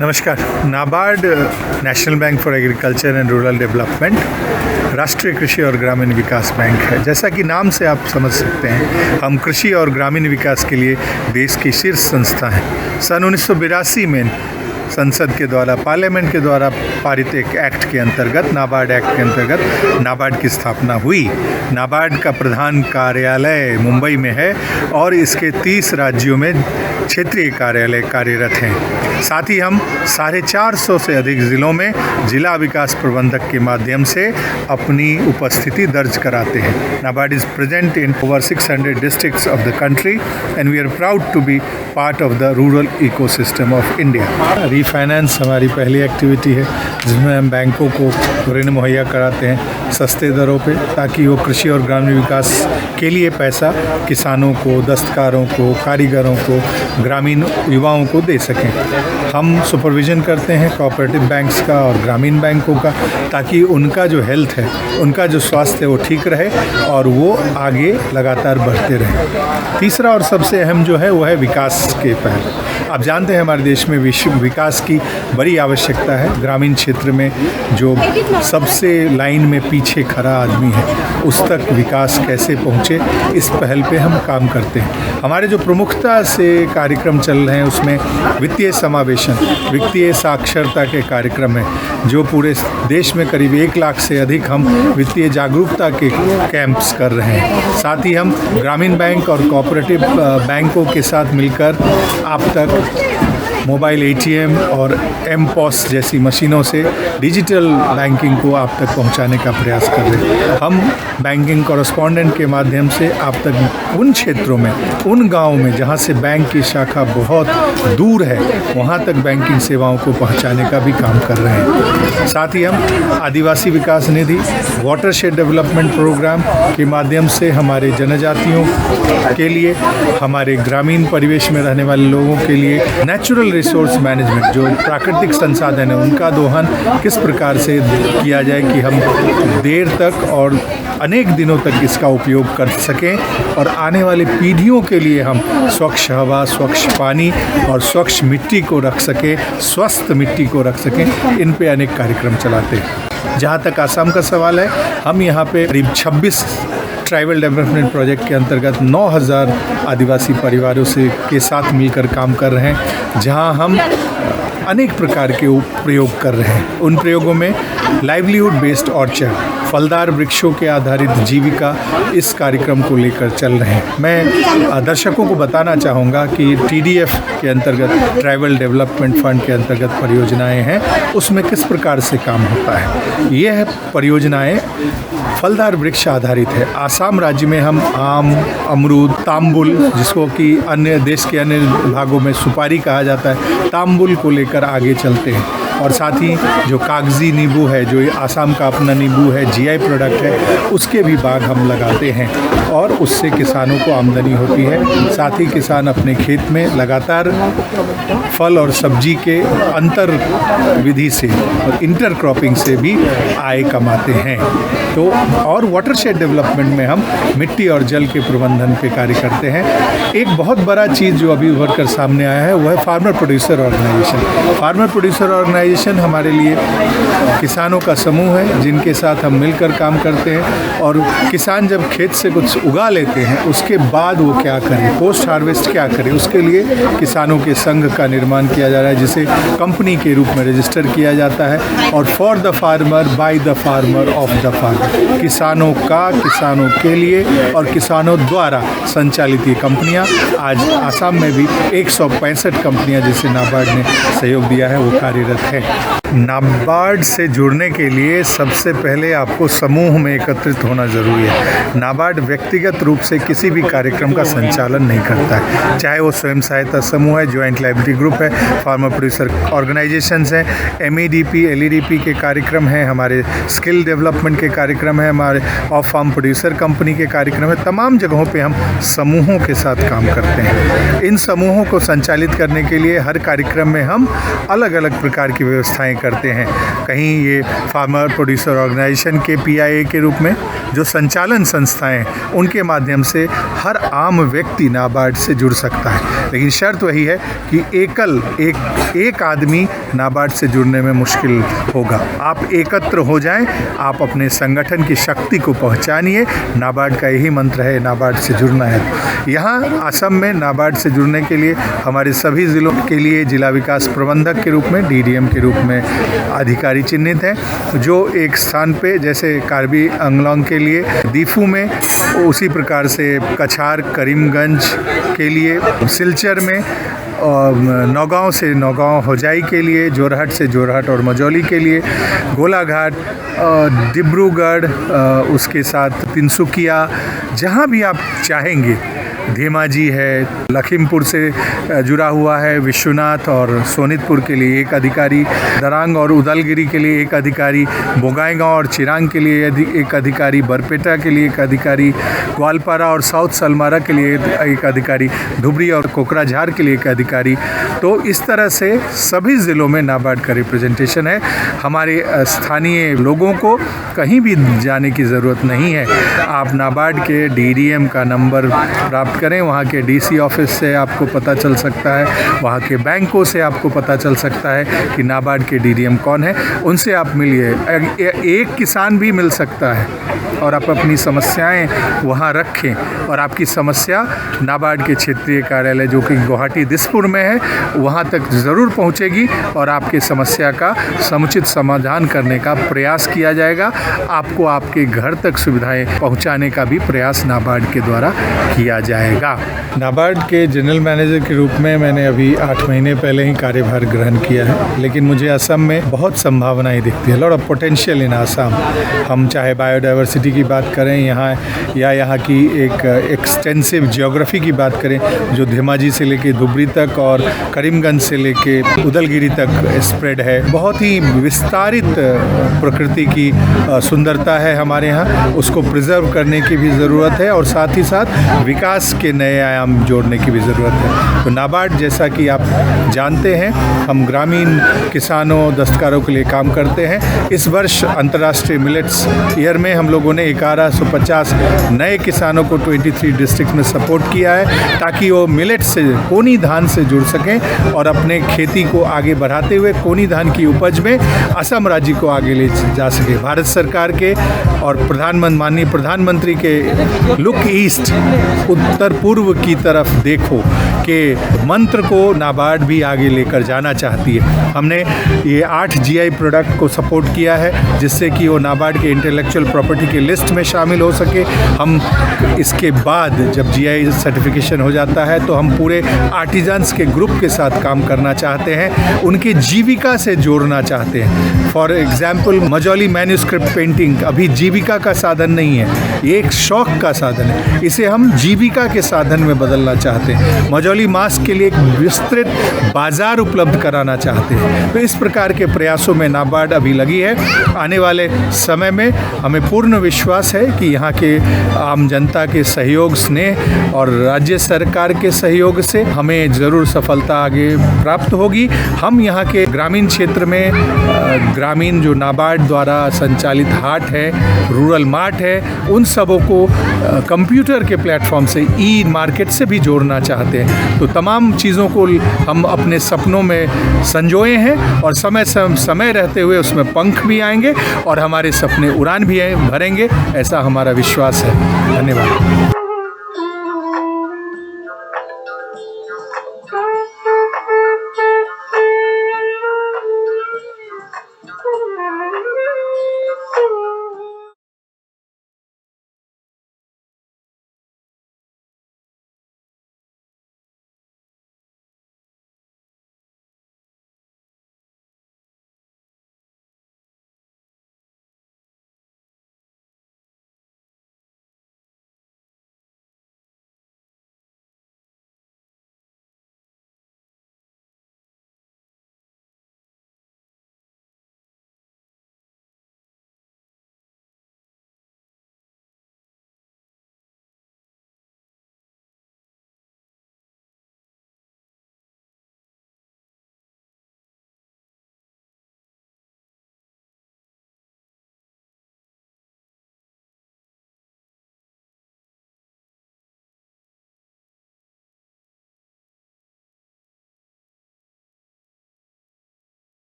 नमस्कार। NABARD national bank for agriculture and rural development राष्ट्रीय कृषि और ग्रामीण विकास बैंक है। जैसा कि नाम से आप समझ सकते हैं, हम कृषि और ग्रामीण विकास के लिए देश की शीर्ष संस्था हैं। सन 1982 में संसद के द्वारा, पार्लियामेंट के द्वारा पारित एक एक्ट के अंतर्गत, नाबार्ड एक्ट के अंतर्गत नाबार्ड की स्थापना हुई। नाबार्ड का प्रधान कार्यालय मुंबई में है और इसके 30 राज्यों में क्षेत्रीय कार्यालय कार्यरत हैं। साथ ही हम 450 से अधिक ज़िलों में जिला विकास प्रबंधक के माध्यम से अपनी उपस्थिति दर्ज कराते हैं। NABARD is present in over 600 districts of the country and we are proud to be part of the rural ecosystem of India. Refinance हमारी पहली एक्टिविटी है, जिसमें हम बैंकों को ऋण मुहैया कराते हैं सस्ते दरों पे, ताकि वो कृषि और ग्रामीण विकास के लिए पैसा किसानों को, दस्तकारों को, कारीगरों को, ग्रामीण युवाओं को दे सकें। हम सुपरविज़न करते हैं कोऑपरेटिव बैंक्स का और ग्रामीण बैंकों का, ताकि उनका जो हेल्थ है, उनका जो स्वास्थ्य है वो ठीक रहे और वो आगे लगातार बढ़ते रहें। तीसरा और सबसे अहम जो है वो है विकास के पहल। आप जानते हैं हमारे देश में विकास की बड़ी आवश्यकता है। ग्रामीण क्षेत्र में जो सबसे लाइन में पीछे खड़ा आदमी है, उस तक विकास कैसे पहुँचे, इस पहल पे हम काम करते हैं। हमारे जो प्रमुखता से कार्यक्रम चल रहे हैं उसमें वित्तीय समावेशन, वित्तीय साक्षरता के कार्यक्रम हैं, जो पूरे देश में करीब 1 लाख से अधिक हम वित्तीय जागरूकता के कैंप्स कर रहे हैं। साथ ही हम ग्रामीण बैंक और कोऑपरेटिव बैंकों के साथ मिलकर आप तक मोबाइल ATM और M-POS जैसी मशीनों से डिजिटल बैंकिंग को आप तक पहुंचाने का प्रयास कर रहे हैं। हम बैंकिंग कॉरेस्पॉन्डेंट के माध्यम से आप तक उन क्षेत्रों में, उन गांवों में जहां से बैंक की शाखा बहुत दूर है, वहां तक बैंकिंग सेवाओं को पहुंचाने का भी काम कर रहे हैं। साथ ही हम आदिवासी विकास निधि, वाटरशेड डेवलपमेंट प्रोग्राम के माध्यम से हमारे जनजातियों के लिए, हमारे ग्रामीण परिवेश में रहने वाले लोगों के लिए नेचुरल रिसोर्स मैनेजमेंट, जो प्राकृतिक संसाधन है उनका दोहन किस प्रकार से किया जाए कि हम देर तक और अनेक दिनों तक इसका उपयोग कर सकें और आने वाली पीढ़ियों के लिए हम स्वच्छ हवा, स्वच्छ पानी और स्वच्छ मिट्टी को रख सकें, स्वस्थ मिट्टी को रख सकें, इन पे अनेक कार्यक्रम चलाते हैं। जहाँ तक आसाम का सवाल है, हम यहाँ पे करीब 26 ट्राइबल डेवलपमेंट प्रोजेक्ट के अंतर्गत 9000 आदिवासी परिवारों से के साथ मिलकर काम कर रहे हैं, जहां हम अनेक प्रकार के प्रयोग कर रहे हैं। उन प्रयोगों में लाइवलीहुड बेस्ड ऑर्चर्ड, फलदार वृक्षों के आधारित जीविका, इस कार्यक्रम को लेकर चल रहे हैं। मैं दर्शकों को बताना चाहूँगा कि TDF के अंतर्गत, ट्राइबल डेवलपमेंट फंड के अंतर्गत परियोजनाएं हैं, उसमें किस प्रकार से काम होता है। यह परियोजनाएं फलदार वृक्ष आधारित है। आसाम राज्य में हम आम, अमरूद, तांबुल, जिसको कि अन्य देश के अन्य भागों में सुपारी कहा जाता है, तांबुल को लेकर आगे चलते हैं। और साथ ही जो कागजी नींबू है, जो आसाम का अपना नींबू है, GI प्रोडक्ट है, उसके भी बाग हम लगाते हैं और उससे किसानों को आमदनी होती है। साथ ही किसान अपने खेत में लगातार फल और सब्जी के अंतर विधि से और इंटर क्रॉपिंग से भी आय कमाते हैं। तो और वाटरशेड डेवलपमेंट में हम मिट्टी और जल के प्रबंधन पे कार्य करते हैं। एक बहुत बड़ा चीज़ जो अभी उभर कर सामने आया है वो है farmer producer organisation. Farmer producer organisation हमारे लिए किसानों का समूह है, जिनके साथ हम मिलकर काम करते हैं। और किसान जब खेत से कुछ उगा लेते हैं, उसके बाद वो क्या करें, पोस्ट हार्वेस्ट क्या करें, उसके लिए किसानों के संघ का निर्माण किया जा रहा है, जिसे कंपनी के रूप में रजिस्टर किया जाता है। और for the farmer, by the farmer, of the farmer, किसानों का, किसानों के लिए और किसानों द्वारा संचालित ये कंपनियां, आज आसाम में भी 165 कंपनियां जिसे नाबार्ड ने सहयोग दिया है, वो कार्यरत है। नाबार्ड से जुड़ने के लिए सबसे पहले आपको समूह में एकत्रित होना ज़रूरी है। नाबार्ड व्यक्तिगत रूप से किसी भी कार्यक्रम का संचालन नहीं करता है, चाहे वो स्वयं सहायता समूह है, ज्वाइंट लाइबिलिटी ग्रुप है, फार्मर प्रोड्यूसर ऑर्गेनाइजेशंस हैं, MEDP, LEDP के कार्यक्रम हैं, हमारे स्किल डेवलपमेंट के कार्यक्रम है, हमारे ऑफ फार्म प्रोड्यूसर कंपनी के कार्यक्रम है। तमाम जगहों पे हम समूहों के साथ काम करते हैं। इन समूहों को संचालित करने के लिए हर कार्यक्रम में हम अलग अलग प्रकार की व्यवस्थाएं करते हैं। कहीं ये फार्मर प्रोड्यूसर ऑर्गेनाइजेशन के PIA के रूप में, जो संचालन संस्थाएं, उनके माध्यम से हर आम व्यक्ति नाबार्ड से जुड़ सकता है। लेकिन शर्त वही है कि एक आदमी नाबार्ड से जुड़ने में मुश्किल होगा। आप एकत्र हो जाएं, आप अपने संगठन की शक्ति को पहचानिए। नाबार्ड का यही मंत्र है, नाबार्ड से जुड़ना है। यहाँ असम में नाबार्ड से जुड़ने के लिए हमारे सभी ज़िलों के लिए जिला विकास प्रबंधक के रूप में, DDM के रूप में अधिकारी चिन्हित हैं, जो एक स्थान पे जैसे कार्बी अंगलोंग के लिए दीफू में, उसी प्रकार से कछार करीमगंज के लिए, सिलचर में, नौगांव से नौगांव होजाई के लिए, जोरहट से जोरहट और मजौली के लिए, गोलाघाट, डिब्रूगढ़, उसके साथ तिनसुकिया, जहाँ भी आप चाहेंगे, धेमाजी है, लखीमपुर से जुड़ा हुआ है, विश्वनाथ और सोनितपुर के लिए एक अधिकारी, दरांग और उदलगिरी के लिए एक अधिकारी, बोंगाईगांव और चिरांग के लिए एक अधिकारी, बरपेटा के लिए एक अधिकारी, ग्वालपारा और साउथ सलमारा के लिए एक अधिकारी, धुबरी और कोकराझार के लिए एक अधिकारी। तो इस तरह से सभी ज़िलों में नाबार्ड का रिप्रेजेंटेशन है। हमारे स्थानीय लोगों को कहीं भी जाने की ज़रूरत नहीं है। आप नाबार्ड के DDM का नंबर प्राप्त करें, वहाँ के DC ऑफिस से आपको पता चल सकता है, वहाँ के बैंकों से आपको पता चल सकता है कि नाबार्ड के DDM कौन है, उनसे आप मिलिए। एक किसान भी मिल सकता है और आप अपनी समस्याएं वहाँ रखें और आपकी समस्या नाबार्ड के क्षेत्रीय कार्यालय जो कि गुवाहाटी दिसपुर में है, वहाँ तक ज़रूर पहुँचेगी और आपकी समस्या का समुचित समाधान करने का प्रयास किया जाएगा। आपको आपके घर तक सुविधाएं पहुँचाने का भी प्रयास नाबार्ड के द्वारा किया जाएगा। नाबार्ड के जनरल मैनेजर के रूप में मैंने अभी 8 महीने पहले ही कार्यभार ग्रहण किया है, लेकिन मुझे असम में बहुत संभावनाएं दिखती है, lot of potential in Assam. हम चाहे बायोडाइवर्सिटी की बात करें यहाँ, या यहाँ की एक एक्सटेंसिव ज्योग्राफी की बात करें, जो धेमाजी से लेके धुबरी तक और करीमगंज से लेके उदलगिरी तक स्प्रेड है। बहुत ही विस्तारित प्रकृति की सुंदरता है हमारे यहाँ, उसको प्रिजर्व करने की भी ज़रूरत है और साथ ही साथ विकास के नए आयाम जोड़ने की भी ज़रूरत है। तो नाबार्ड, जैसा कि आप जानते हैं, हम ग्रामीण किसानों, दस्तकारों के लिए काम करते हैं। इस वर्ष अंतर्राष्ट्रीय मिलेट्स ईयर में हम लोगों ने 1150 नए किसानों को 23 डिस्ट्रिक्ट में सपोर्ट किया है, ताकि वो मिलेट से, कोनी धान से जुड़ सकें और अपने खेती को आगे बढ़ाते हुए कोनी धान की उपज में असम राज्य को आगे ले जा सके। भारत सरकार के और माननीय प्रधानमंत्री के लुक ईस्ट, उत्तर पूर्व की तरफ देखो के मंत्र को नाबार्ड भी आगे लेकर जाना चाहती है। हमने ये 8 GI प्रोडक्ट को सपोर्ट किया है, जिससे कि वो नाबार्ड के इंटेलेक्चुअल प्रॉपर्टी के लिस्ट में शामिल हो सके। हम इसके बाद जब GI सर्टिफिकेशन हो जाता है तो हम पूरे आर्टिजन्स के ग्रुप के साथ काम करना चाहते हैं, उनकी जीविका से जोड़ना चाहते हैं। For example, Majauli manuscript painting अभी जीविका का साधन नहीं है, ये एक शौक का साधन है, इसे हम जीविका के साधन में बदलना चाहते हैं। मजौली मास्क के लिए एक विस्तृत बाजार उपलब्ध कराना चाहते हैं। तो इस प्रकार के प्रयासों में नाबार्ड अभी लगी है। आने वाले समय में हमें पूर्ण विश्वास है कि यहाँ के आम जनता के सहयोग, स्नेह और राज्य सरकार के सहयोग से हमें ज़रूर सफलता आगे प्राप्त होगी। हम यहाँ के ग्रामीण क्षेत्र में ग्रामीण जो नाबार्ड द्वारा संचालित हाट है, रूरल मार्ट है, उन सबों को कंप्यूटर के प्लेटफॉर्म से, ई मार्केट से भी जोड़ना चाहते हैं। तो तमाम चीज़ों को हम अपने सपनों में संजोए हैं और समय रहते हुए उसमें पंख भी आएंगे और हमारे सपने उड़ान भी भरेंगे, ऐसा हमारा विश्वास है। धन्यवाद।